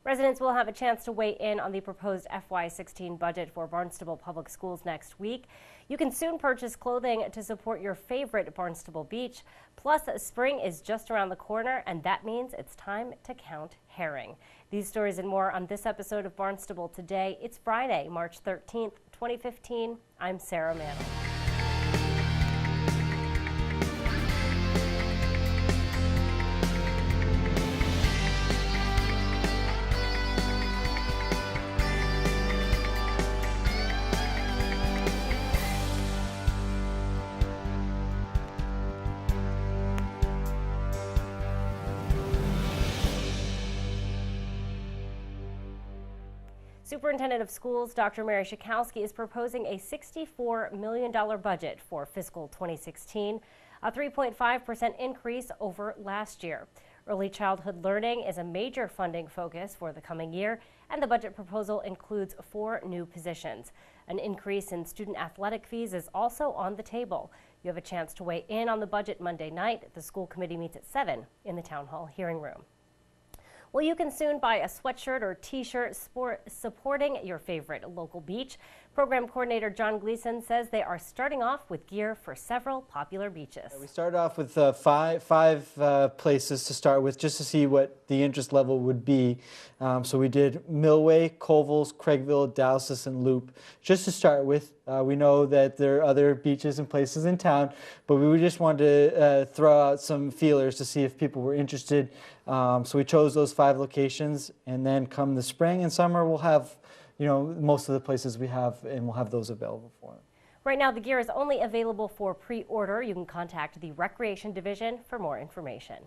Residents will have a chance to weigh in on the proposed FY16 budget for Barnstable Public Schools next week. You can soon purchase clothing to support your favorite Barnstable beach. Plus, spring is just around the corner, and that means it's time to count herring. These stories and more on this episode of Barnstable Today. It's Friday, March 13th, 2015. I'm Sarah Mann. Superintendent of Schools Dr. Mary Schakowsky is proposing a $64 million budget for fiscal 2016, a 3.5% increase over last year. Early childhood learning is a major funding focus for the coming year, and the budget proposal includes 4 new positions. An increase in student athletic fees is also on the table. You have a chance to weigh in on the budget Monday night. The school committee meets at 7 in the town hall hearing room. Well, you can soon buy a sweatshirt or t-shirt supporting your favorite local beach. Program coordinator John Gleason says they are starting off with gear for several popular beaches. We started off with five places to start with, just to see what the interest level would be. So we did Millway, Colville's, Craigville, Dallas, and Loop. Just to start with, we know that there are other beaches and places in town, but we just wanted to throw out some feelers to see if people were interested. So we chose those 5 locations, and then come the spring and summer, we'll have, most of the places we have, and we'll have those available for them. Right now, the gear is only available for pre-order. You can contact the Recreation Division for more information.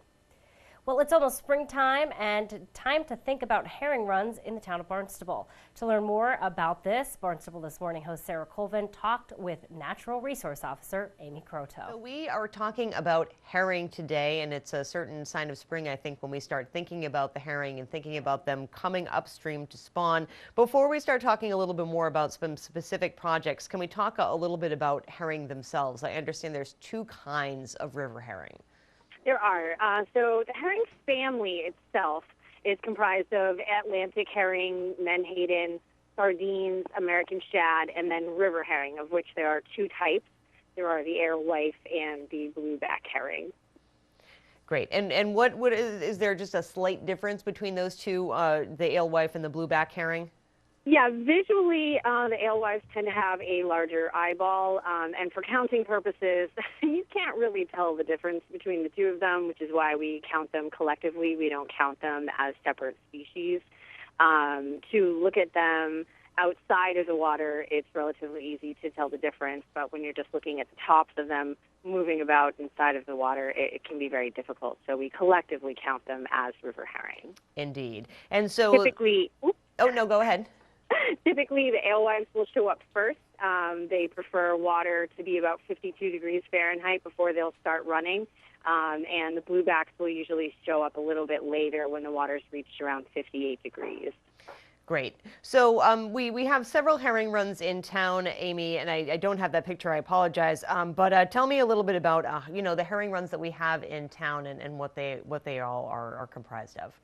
Well, it's almost springtime and time to think about herring runs in the town of Barnstable. To learn more about this, Barnstable This Morning host Sarah Colvin talked with Natural Resource Officer Amy Croteau. So we are talking about herring today, and it's a certain sign of spring, I think, when we start thinking about the herring and thinking about them coming upstream to spawn. Before we start talking a little bit more about some specific projects, can we talk a little bit about herring themselves? I understand there's 2 kinds of river herring. There are. So the herring family itself is comprised of Atlantic herring, menhaden, sardines, American shad, and then river herring, of which there are 2 types. There are the alewife and the blueback herring. Great. And what is there just a slight difference between those 2, the alewife and the blueback herring? Yeah, visually, the alewives tend to have a larger eyeball, and for counting purposes, you can't really tell the difference between the 2 of them, which is why we count them collectively. We don't count them as separate species. To look at them outside of the water, it's relatively easy to tell the difference, but when you're just looking at the tops of them moving about inside of the water, it can be very difficult. So we collectively count them as river herring. Indeed. And so typically, oh, no, go ahead. Typically, the alewives will show up first. They prefer water to be about 52 degrees Fahrenheit before they'll start running. And the bluebacks will usually show up a little bit later when the water's reached around 58 degrees. Great. So we have several herring runs in town, Amy, and I don't have that picture. I apologize. But tell me a little bit about the herring runs that we have in town and what they all are comprised of.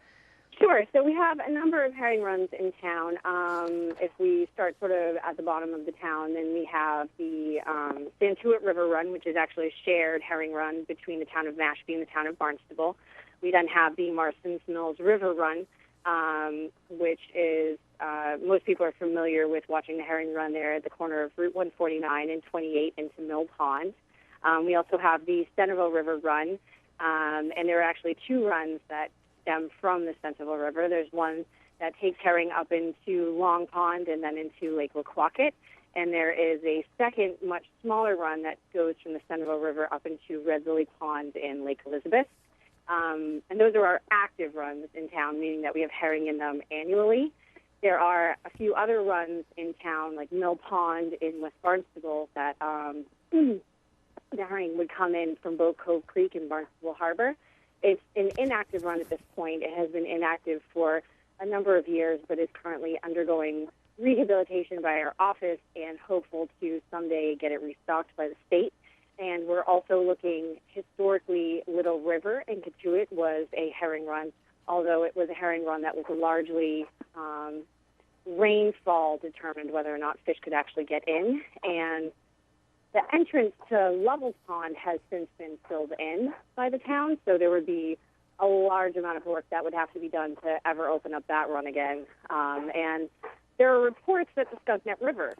Sure. So we have a number of herring runs in town. If we start sort of at the bottom of the town, then we have the Santuit River Run, which is actually a shared herring run between the town of Mashpee and the town of Barnstable. We then have the Marston's Mills River Run, which is, most people are familiar with watching the herring run there at the corner of Route 149 and 28 into Mill Pond. We also have the Centerville River Run, and there are actually 2 runs that stem from the Centerville River. There's one that takes herring up into Long Pond and then into Lake Laquacket, and there is a second, much smaller run that goes from the Centerville River up into Red Lily Pond in Lake Elizabeth. And those are our active runs in town, meaning that we have herring in them annually. There are a few other runs in town, like Mill Pond in West Barnstable, that the herring would come in from Boat Cove Creek in Barnstable Harbor. It's an inactive run at this point. It has been inactive for a number of years, but is currently undergoing rehabilitation by our office and hopeful to someday get it restocked by the state. And we're also looking, historically, Little River in Cotuit was a herring run although it was a herring run that was largely rainfall determined whether or not fish could actually get in. And the entrance to Lovell's Pond has since been filled in by the town, so there would be a large amount of work that would have to be done to ever open up that run again. And there are reports that the Skunknet River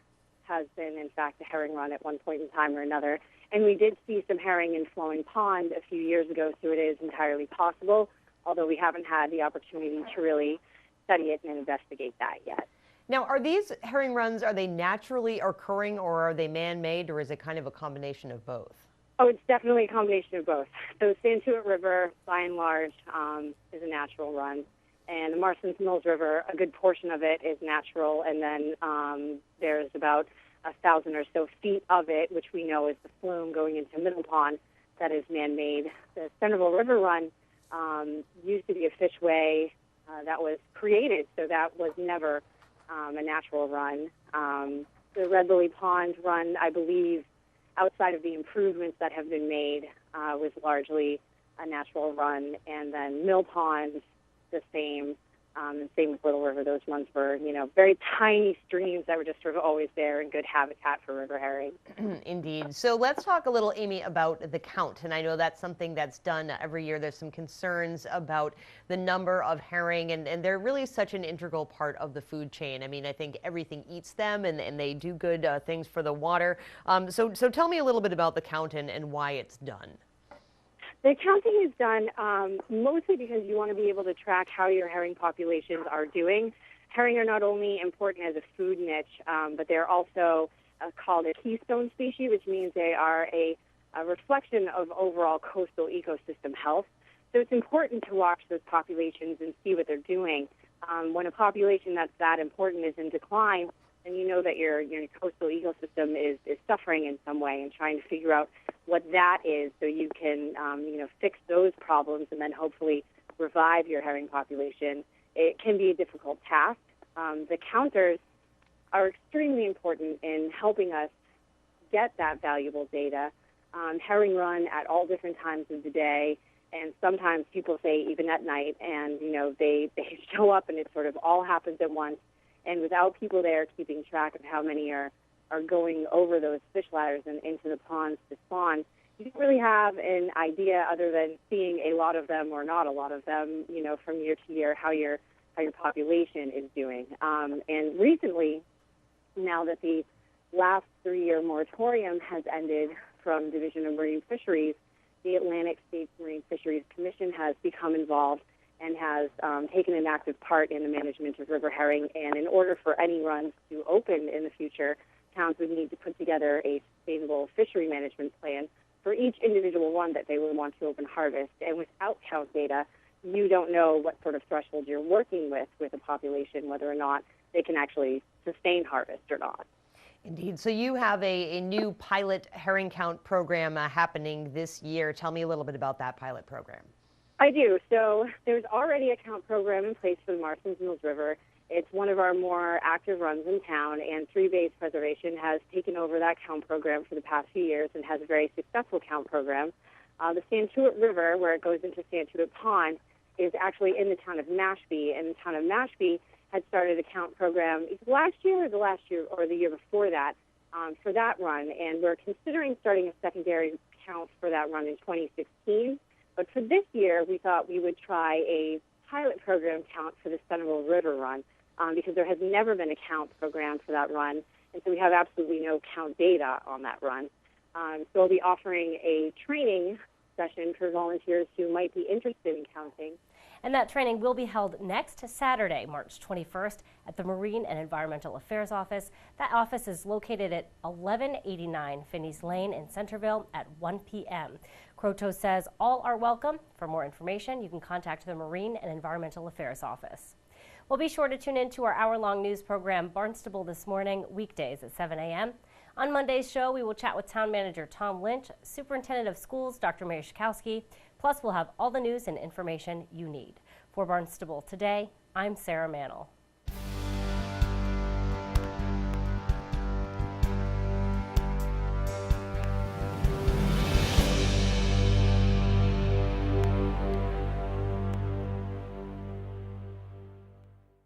has been, in fact, a herring run at one point in time or another. And we did see some herring in Flowing Pond a few years ago, so it is entirely possible, although we haven't had the opportunity to really study it and investigate that yet. Now, are these herring runs, are they naturally occurring or are they man-made, or is it kind of a combination of both? Oh, it's definitely a combination of both. So Santuit River, by and large, is a natural run. And the Marston's Mills River, a good portion of it is natural, and then there's about 1,000 or so feet of it, which we know is the flume going into Middle Pond, that is man-made. The Centerville River Run used to be a fishway that was created, so that was never a natural run. The Red Lily Pond Run, I believe, outside of the improvements that have been made, was largely a natural run. And then Mill Pond, the same. And same with Little River. Those ones were, very tiny streams that were just sort of always there and good habitat for river herring. Indeed. So let's talk a little, Amy, about the count. And I know that's something that's done every year. There's some concerns about the number of herring, and they're really such an integral part of the food chain. I mean, I think everything eats them, and they do good things for the water. So tell me a little bit about the count and why it's done. The counting is done mostly because you want to be able to track how your herring populations are doing. Herring are not only important as a food niche, but they're also called a keystone species, which means they are a reflection of overall coastal ecosystem health. So it's important to watch those populations and see what they're doing. When a population that's that important is in decline, then you know that your coastal ecosystem is suffering in some way, and trying to figure out what that is so you can, fix those problems and then hopefully revive your herring population. It can be a difficult task. The counters are extremely important in helping us get that valuable data. Herring run at all different times of the day, and sometimes people say even at night, and, they show up and it sort of all happens at once. And without people there keeping track of how many are going over those fish ladders and into the ponds to spawn, you don't really have an idea, other than seeing a lot of them or not a lot of them, from year to year, how your population is doing. And recently, now that the last 3-year moratorium has ended from Division of Marine Fisheries, the Atlantic States Marine Fisheries Commission has become involved and has taken an active part in the management of river herring. And in order for any runs to open in the future, towns would need to put together a sustainable fishery management plan for each individual one that they would want to open harvest. And without count data, you don't know what sort of threshold you're working with a population, whether or not they can actually sustain harvest or not. Indeed. So you have a new pilot herring count program happening this year. Tell me a little bit about that pilot program. I do. So there's already a count program in place for the Marston's Mills River. It's one of our more active runs in town, and Three Bays Preservation has taken over that count program for the past few years and has a very successful count program. The Santuit River, where it goes into Santuit Pond, is actually in the town of Mashpee, and the town of Mashpee had started a count program last year or the year before that for that run, and we're considering starting a secondary count for that run in 2016. But for this year, we thought we would try a pilot program count for the Centerville River Run because there has never been a count program for that run, and so we have absolutely no count data on that run. So we'll be offering a training session for volunteers who might be interested in counting. And that training will be held next Saturday, March 21st, at the Marine and Environmental Affairs Office. That office is located at 1189 Finney's Lane in Centerville at 1 p.m. Croteau says all are welcome. For more information, you can contact the Marine and Environmental Affairs Office. Well, be sure to tune in to our hour-long news program, Barnstable This Morning, weekdays at 7 a.m. On Monday's show, we will chat with Town Manager Tom Lynch, Superintendent of Schools Dr. Mary Schakowsky, plus we'll have all the news and information you need. For Barnstable Today, I'm Sarah Mannel.